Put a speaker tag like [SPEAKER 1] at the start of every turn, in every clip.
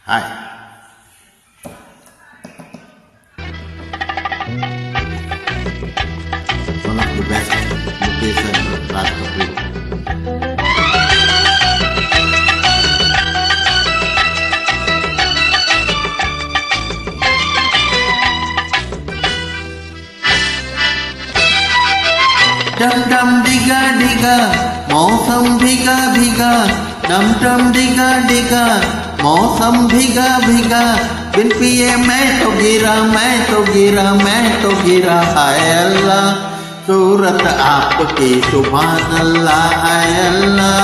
[SPEAKER 1] Hi. One of the best locations of Raj Kapoor. डम डम डिगा डिगा मौसम भीगा भीगा डम डम डिगा डिगा मौसम भीगा भीगा बिन पिए मैं तो गिरा हाय अल्लाह सूरत आपकी सुभान अल्लाह हाय अल्लाह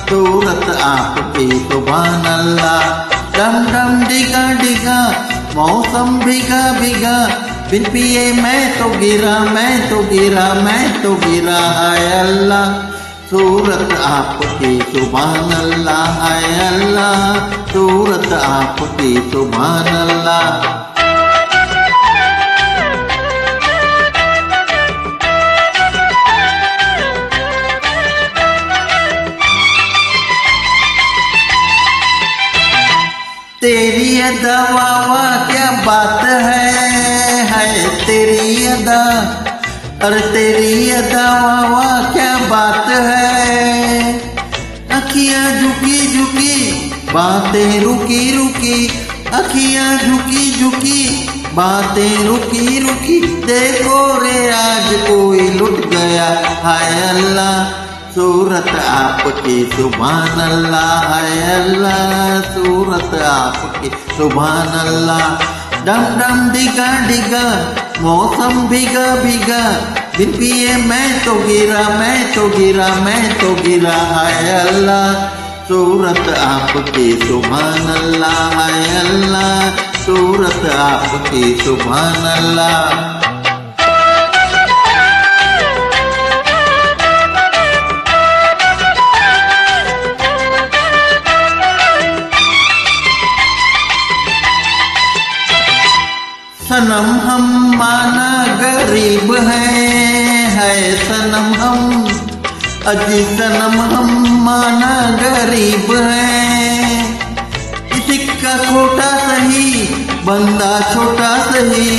[SPEAKER 1] सूरत आपकी सुभान अल्लाह डम डम डिगा डिगा मौसम भीगा भीगा बिन पिए मैं तो गिरा हाय अल्लाह सूरत आपकी सुभान अल्लाह हाय अल्लाह सूरत आपकी सुभान अल्लाह तेरी अदा वाह क्या बात है तेरी अदा अरे तेरी अदा वाह क्या बात है अखियां झुकी झुकी बातें रुकी रुकी अखियां झुकी झुकी बातें रुकी रुकी देखो रे आज कोई लुट गया हाय अल्लाह सूरत आपकी सुभान अल्लाह हाय अल्लाह सूरत आपकी सुभान अल्लाह डम डम डिगा डिगा मौसम भीगा भीगा बिन पिए मैं तो गिरा हाय अल्लाह सूरत आपकी सुभान अल्लाह हाय अल्लाह सूरत आपकी सुभान अल्लाह सनम हम माना गरीब है सनम हम अजी सनम हम माना गरीब है सिक्का खोटा सही बंदा छोटा सही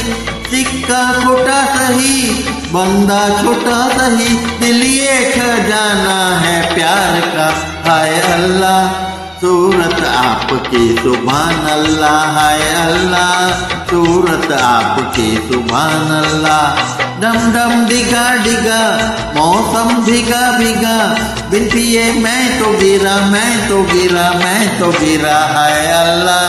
[SPEAKER 1] सिक्का खोटा सही बंदा छोटा सही दिल ये खजाना है प्यार का हाय अल्लाह सूरत आपकी सुभान अल्लाह हाय अल्लाह सूरत आपकी सुभान अल्लाह डम डम डिगा डिगा मौसम भीगा भीगा बिन पिए मैं तो गिरा हाय अल्लाह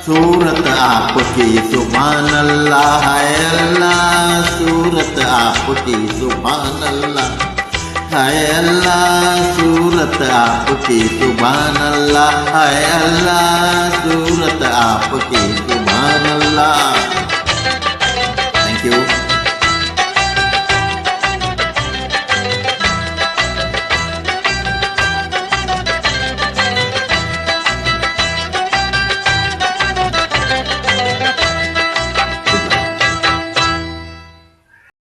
[SPEAKER 1] सूरत आपकी सुभान अल्लाह हाय अल्लाह सूरत आपकी सुभान अल्लाह हाय अल्लाह सूरत आपकी सुभान अल्लाह हाय अल्लाह सूरत आपकी सुभान अल्लाह